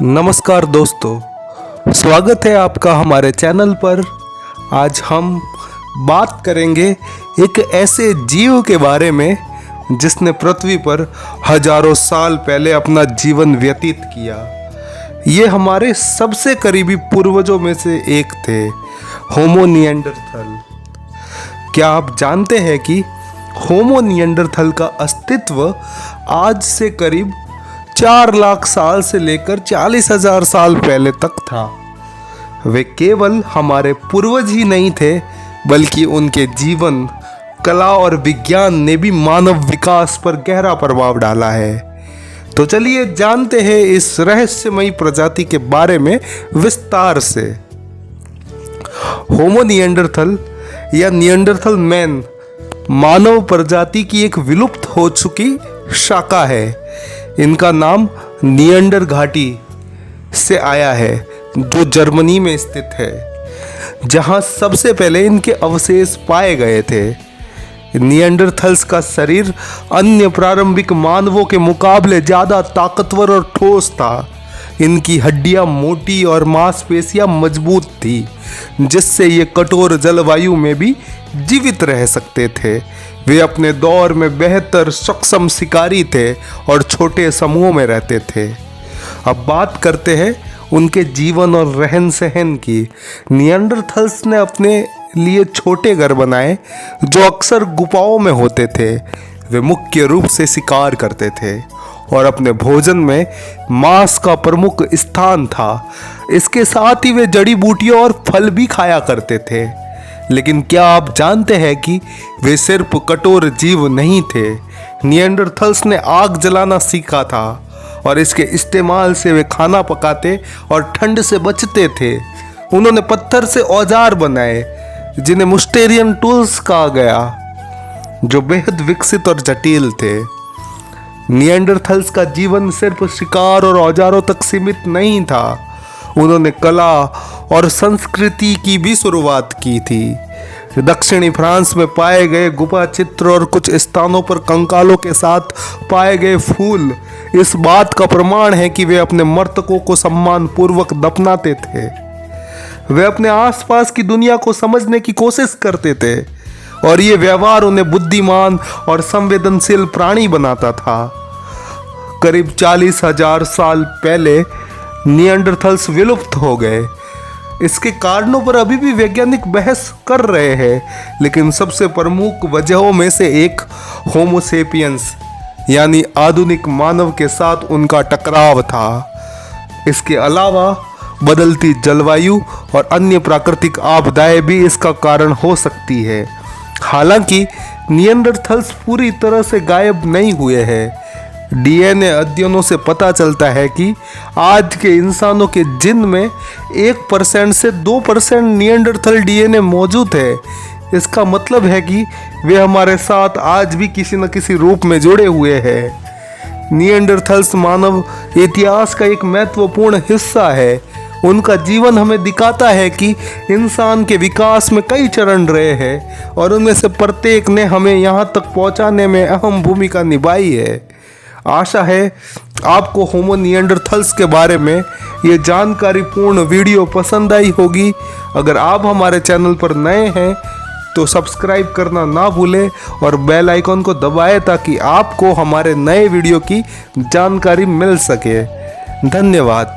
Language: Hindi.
नमस्कार दोस्तों, स्वागत है आपका हमारे चैनल पर। आज हम बात करेंगे एक ऐसे जीव के बारे में जिसने पृथ्वी पर हजारों साल पहले अपना जीवन व्यतीत किया। ये हमारे सबसे करीबी पूर्वजों में से एक थे, होमो निएंडरथल। क्या आप जानते हैं कि होमो निएंडरथल का अस्तित्व आज से करीब 4 लाख साल से लेकर 40,000 साल पहले तक था। वे केवल हमारे पूर्वज ही नहीं थे, बल्कि उनके जीवन, कला और विज्ञान ने भी मानव विकास पर गहरा प्रभाव डाला है। तो चलिए जानते हैं इस रहस्यमयी प्रजाति के बारे में विस्तार से। होमो निएंडरथल या निएंडरथल मैन मानव प्रजाति की एक विलुप्त हो चुकी शाखा है। इनका नाम निएंडर घाटी से आया है, जो जर्मनी में स्थित है, जहां सबसे पहले इनके अवशेष पाए गए थे। निएंडरथल्स का शरीर अन्य प्रारंभिक मानवों के मुकाबले ज़्यादा ताकतवर और ठोस था। इनकी हड्डियां मोटी और मांसपेशियां मजबूत थी, जिससे ये कठोर जलवायु में भी जीवित रह सकते थे। वे अपने दौर में बेहतर सक्षम शिकारी थे और छोटे समूहों में रहते थे। अब बात करते हैं उनके जीवन और रहन सहन की। निएंडरथल्स ने अपने लिए छोटे घर बनाए, जो अक्सर गुफाओं में होते थे। वे मुख्य रूप से शिकार करते थे और अपने भोजन में मांस का प्रमुख स्थान था। इसके साथ ही वे जड़ी बूटियां और फल भी खाया करते थे। लेकिन क्या आप जानते हैं कि वे सिर्फ कठोर जीव नहीं थे। निएंडरथल्स ने आग जलाना सीखा था और इसके इस्तेमाल से वे खाना पकाते और ठंड से बचते थे। उन्होंने पत्थर से औजार बनाए, जिन्हें मुस्टेरियन टूल्स कहा गया, जो बेहद विकसित और जटिल थे। निएंडरथल्स का जीवन सिर्फ शिकार और औजारों तक सीमित नहीं था। उन्होंने कला और संस्कृति की भी शुरुआत की थी। दक्षिणी फ्रांस में पाए गए गुफा चित्र और कुछ स्थानों पर कंकालों के साथ पाए गए फूल इस बात का प्रमाण है कि वे अपने मृतकों को सम्मानपूर्वक दफनाते थे। वे अपने आसपास की दुनिया को समझने की कोशिश करते थे और ये व्यवहार उन्हें बुद्धिमान और संवेदनशील प्राणी बनाता था। करीब 40,000 साल पहले निएंडरथल्स विलुप्त हो गए। इसके कारणों पर अभी भी वैज्ञानिक बहस कर रहे हैं, लेकिन सबसे प्रमुख वजहों में से एक होमो सेपियंस यानी आधुनिक मानव के साथ उनका टकराव था। इसके अलावा बदलती जलवायु और अन्य प्राकृतिक आपदाएं भी इसका कारण हो सकती है। हालांकि निएंडरथल्स पूरी तरह से गायब नहीं हुए हैं। डीएनए अध्ययनों से पता चलता है कि आज के इंसानों के जिन में 1% से 2% निएंडरथल डीएनए मौजूद है। इसका मतलब है कि वे हमारे साथ आज भी किसी न किसी रूप में जुड़े हुए हैं। निएंडरथल्स मानव इतिहास का एक महत्वपूर्ण हिस्सा है। उनका जीवन हमें दिखाता है कि इंसान के विकास में कई चरण रहे हैं और उनमें से प्रत्येक ने हमें यहाँ तक पहुँचाने में अहम भूमिका निभाई है। आशा है आपको होमो निएंडरथल्स के बारे में ये जानकारीपूर्ण वीडियो पसंद आई होगी। अगर आप हमारे चैनल पर नए हैं तो सब्सक्राइब करना ना भूलें और बेल आइकन को दबाएं, ताकि आपको हमारे नए वीडियो की जानकारी मिल सके। धन्यवाद।